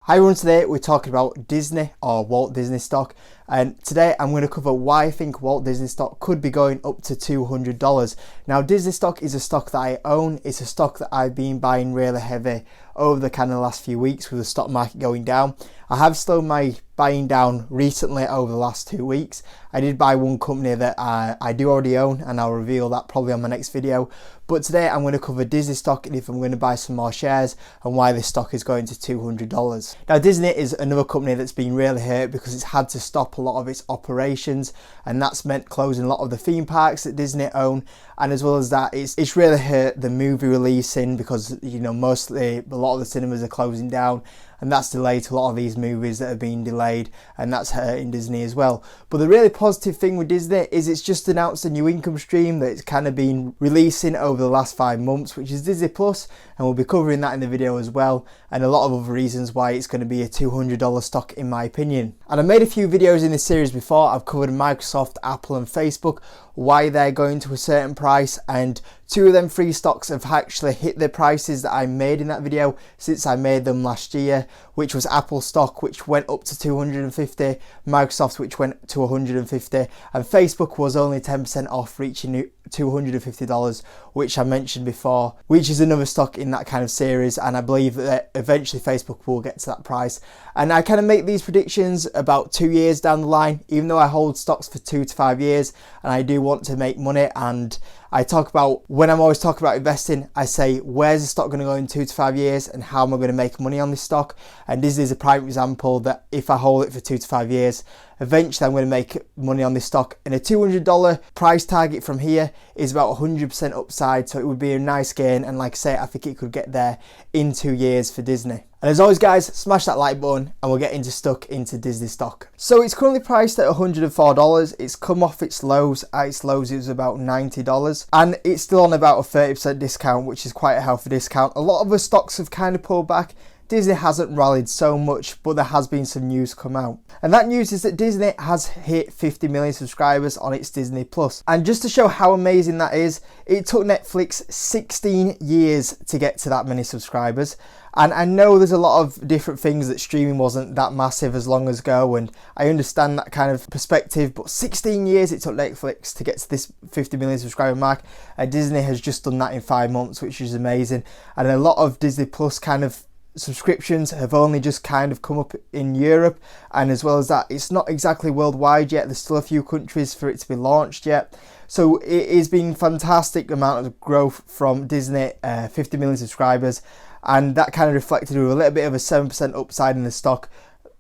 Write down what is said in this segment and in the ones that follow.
Hi everyone, today we're talking about Disney or Walt Disney stock, and today I'm going to cover why I think Walt Disney stock could be going up to $200. Now Disney stock is a stock that I own. It's a stock that I've been buying really heavy over the kind of last few weeks with the stock market going down. I have slowed my buying down recently over the last 2 weeks. I did buy one company that I do already own, and I'll reveal that probably on my next video. But today I'm going to cover Disney stock and if I'm going to buy some more shares and why this stock is going to $200. Now Disney is another company that's been really hurt because it's had to stop a lot of its operations, and that's meant closing a lot of the theme parks that Disney own, and as well as that it's really hurt the movie releasing because, you know, mostly a lot of the cinemas are closing down, and that's delayed to a lot of these movies that have been delayed, and that's hurting Disney as well. But the really positive thing with Disney is it's just announced a new income stream that it's kind of been releasing over the last 5 months, which is Disney Plus, and we'll be covering that in the video as well, and a lot of other reasons why it's going to be a $200 stock in my opinion. And I made a few videos in this series before. I've covered Microsoft, Apple and Facebook, why they're going to a certain price, and 2 of them 3 stocks have actually hit the prices that I made in that video since I made them last year, which was Apple stock, which went up to 250, Microsoft, which went to 150, and Facebook was only 10% off, reaching $250, which I mentioned before, which is another stock in that kind of series, and I believe that eventually Facebook will get to that price. And I kind of make these predictions about 2 years down the line, even though I hold stocks for 2 to 5 years and I do want to make money. And I talk about, when I'm always talking about investing, I say where's the stock going to go in 2 to 5 years and how am I going to make money on this stock. And Disney is a prime example that if I hold it for 2 to 5 years, eventually I'm going to make money on this stock. And a $200 price target from here is about 100% upside, so it would be a nice gain, and like I say, I think it could get there in 2 years for Disney. And as always guys, smash that like button and we'll get into Disney stock. So it's currently priced at $104. It's come off its lows. At its lows it was about $90, and it's still on about a 30% discount, which is quite a healthy discount. A lot of the stocks have kind of pulled back. Disney hasn't rallied so much, but there has been some news come out. And that news is that Disney has hit 50 million subscribers on its Disney Plus. And just to show how amazing that is, it took Netflix 16 years to get to that many subscribers. And I know there's a lot of different things that streaming wasn't that massive as long ago, and I understand that kind of perspective, but 16 years it took Netflix to get to this 50 million subscriber mark, and Disney has just done that in 5 months, which is amazing. And a lot of Disney Plus kind of subscriptions have only just kind of come up in Europe, and as well as that, it's not exactly worldwide yet. There's still a few countries for it to be launched yet. So it has been fantastic amount of growth from Disney, 50 million subscribers, and that kind of reflected with a little bit of a 7% upside in the stock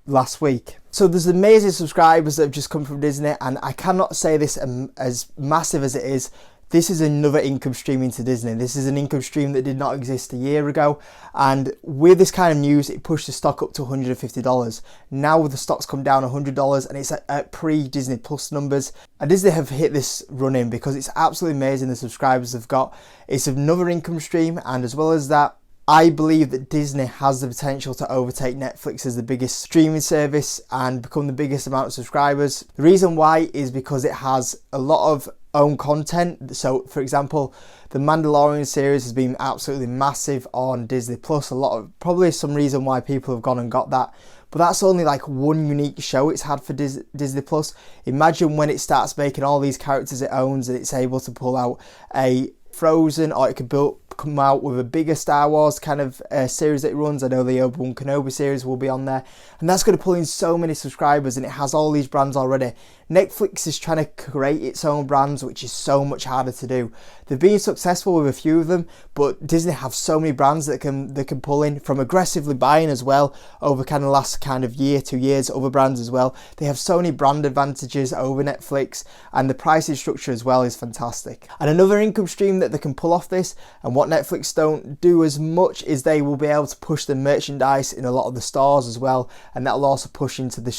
last week. So there's amazing subscribers that have just come from Disney, and I cannot say this as massive as it is. This is another income stream into Disney. This is an income stream that did not exist a year ago, and with this kind of news it pushed the stock up to $150. Now the stock's come down $100 and it's at pre-Disney Plus numbers, and Disney have hit this run in because it's absolutely amazing the subscribers they've got. It's another income stream, and as well as that, I believe that Disney has the potential to overtake Netflix as the biggest streaming service and become the biggest amount of subscribers. The reason why is because it has a lot of own content. So for example, the Mandalorian series has been absolutely massive on Disney Plus. Probably some reason why people have gone and got that, but that's only like one unique show it's had for Disney Plus. Imagine when it starts making all these characters it owns and it's able to pull out a Frozen, or it could come out with a bigger Star Wars kind of series that it runs. I know the Obi-Wan Kenobi series will be on there, and that's going to pull in so many subscribers, and it has all these brands already. Netflix is trying to create its own brands, which is so much harder to do. They've been successful with a few of them, but Disney have so many brands that can pull in from aggressively buying as well over kind of last kind of year, 2 years, other brands as well. They have so many brand advantages over Netflix, and the pricing structure as well is fantastic. And another income stream that they can pull off this, and what Netflix don't do as much, is they will be able to push the merchandise in a lot of the stores as well, and that'll also push into the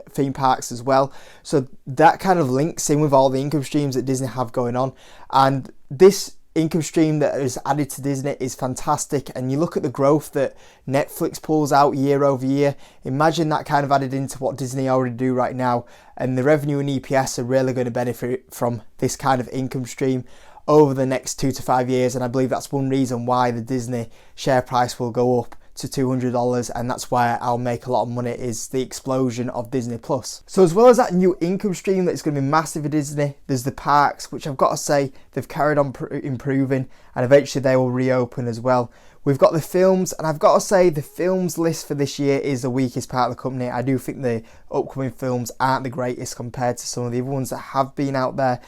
theme parks as well. So that kind of links in with all the income streams that Disney have going on, and this income stream that is added to Disney is fantastic. And you look at the growth that Netflix pulls out year over year, imagine that kind of added into what Disney already do right now, and the revenue and EPS are really going to benefit from this kind of income stream over the next 2 to 5 years. And I believe that's one reason why the Disney share price will go up to $200, and that's where I'll make a lot of money, is the explosion of Disney Plus. So as well as that new income stream that's going to be massive for Disney, there's the parks, which I've got to say they've carried on improving, and eventually they will reopen as well. We've got the films, and I've got to say the films list for this year is the weakest part of the company. I do think the upcoming films aren't the greatest compared to some of the other ones that have been out there.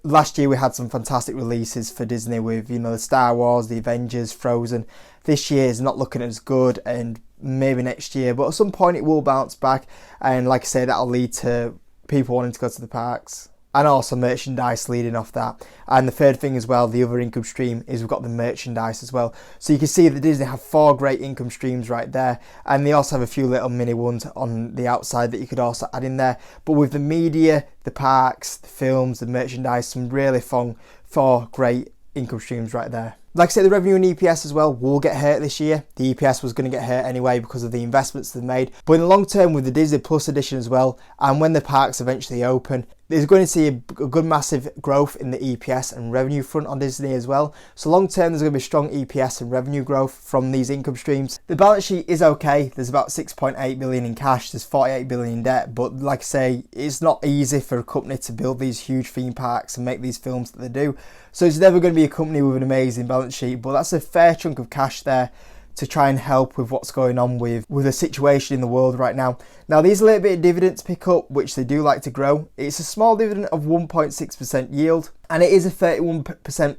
Last year we had some fantastic releases for Disney with, you know, the Star Wars, the Avengers, Frozen. This year is not looking as good, and maybe next year, but at some point it will bounce back, and like I say, that'll lead to people wanting to go to the parks, and also merchandise leading off that. And the third thing as well, the other income stream, is we've got the merchandise as well. So you can see that Disney have 4 great income streams right there, and they also have a few little mini ones on the outside that you could also add in there. But with the media, the parks, the films, the merchandise, some really fun 4 great income streams right there. Like I said, the revenue and EPS as well will get hurt this year. The EPS was going to get hurt anyway because of the investments they've made. But in the long term, with the Disney Plus edition as well, and when the parks eventually open, there's going to see a good massive growth in the EPS and revenue front on Disney as well. So long term, there's going to be strong EPS and revenue growth from these income streams. The balance sheet is okay. There's about 6.8 billion in cash. There's 48 billion in debt. But like I say, it's not easy for a company to build these huge theme parks and make these films that they do. So it's never going to be a company with an amazing balance sheet. But that's a fair chunk of cash there to try and help with what's going on with the situation in the world right now. Now, these little bit of dividends pick up, which they do like to grow. It's a small dividend of 1.6% yield, and it is a 31%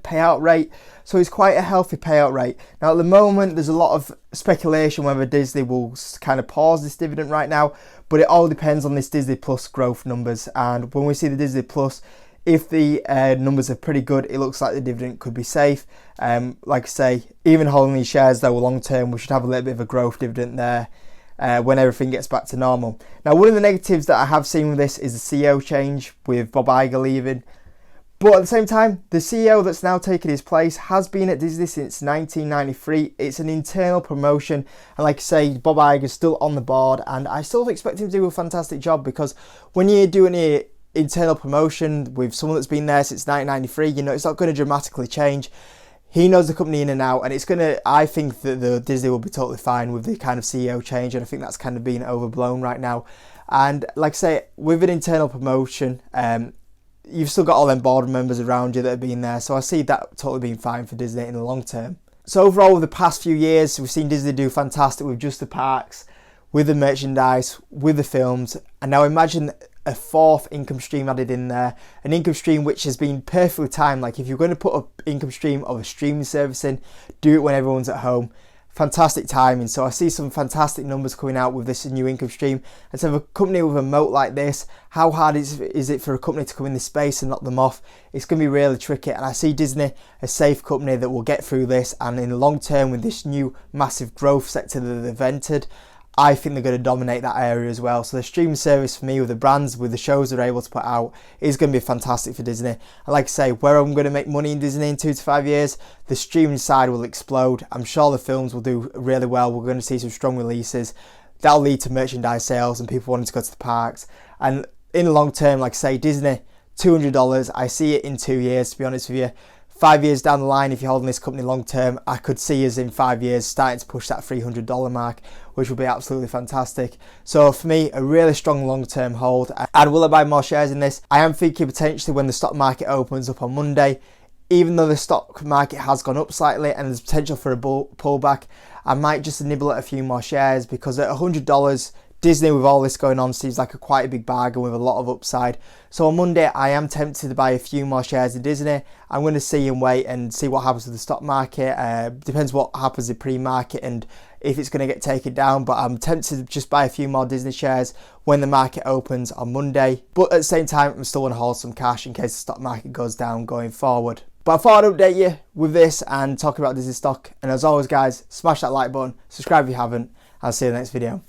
payout rate, so it's quite a healthy payout rate. Now, at the moment, there's a lot of speculation whether Disney will kind of pause this dividend right now, but it all depends on this Disney Plus growth numbers. And when we see the Disney Plus, if the numbers are pretty good, it looks like the dividend could be safe. Like I say, even holding these shares though long term, we should have a little bit of a growth dividend there when everything gets back to normal. Now, one of the negatives that I have seen with this is the CEO change with Bob Iger leaving. But at the same time, the CEO that's now taken his place has been at Disney since 1993. It's an internal promotion, and like I say, Bob Iger's still on the board, and I still expect him to do a fantastic job, because when you're doing it internal promotion with someone that's been there since 1993, you know, it's not going to dramatically change. He knows the company in and out, and it's going to, I think that the Disney will be totally fine with the kind of CEO change, and I think that's kind of being overblown right now. And like I say, with an internal promotion, you've still got all them board members around you that have been there, so I see that totally being fine for Disney in the long term. So overall, with the past few years, we've seen Disney do fantastic with just the parks, with the merchandise, with the films, and now imagine a 4th income stream added in there, an income stream which has been perfectly timed. Like, if you're going to put an income stream of a streaming service in, do it when everyone's at home. Fantastic timing. So I see some fantastic numbers coming out with this new income stream. And to have a company with a moat like this, how hard is it for a company to come in this space and knock them off? It's going to be really tricky, and I see Disney a safe company that will get through this, and in the long term, with this new massive growth sector that they've entered, I think they're going to dominate that area as well. So the streaming service for me, with the brands, with the shows they're able to put out, is going to be fantastic for Disney. And like I say, where I'm going to make money in Disney in 2 to 5 years, the streaming side will explode. I'm sure the films will do really well. We're going to see some strong releases. That'll lead to merchandise sales and people wanting to go to the parks. And in the long term, like I say, Disney, $200, I see it in 2 years, to be honest with you. 5 years down the line, if you're holding this company long term, I could see us in 5 years starting to push that $300 mark, which would be absolutely fantastic. So for me, a really strong long-term hold. And will I buy more shares in this? I am thinking potentially when the stock market opens up on Monday, even though the stock market has gone up slightly and there's potential for a pullback, I might just nibble at a few more shares, because at $100, Disney, with all this going on, seems like quite a big bargain with a lot of upside. So on Monday, I am tempted to buy a few more shares in Disney. I'm going to see and wait and see what happens with the stock market. Depends what happens in pre-market and if it's going to get taken down. But I'm tempted to just buy a few more Disney shares when the market opens on Monday. But at the same time, I'm still going to hold some cash in case the stock market goes down going forward. But I thought I'd update you with this and talk about Disney stock. And as always, guys, smash that like button, subscribe if you haven't. I'll see you in the next video.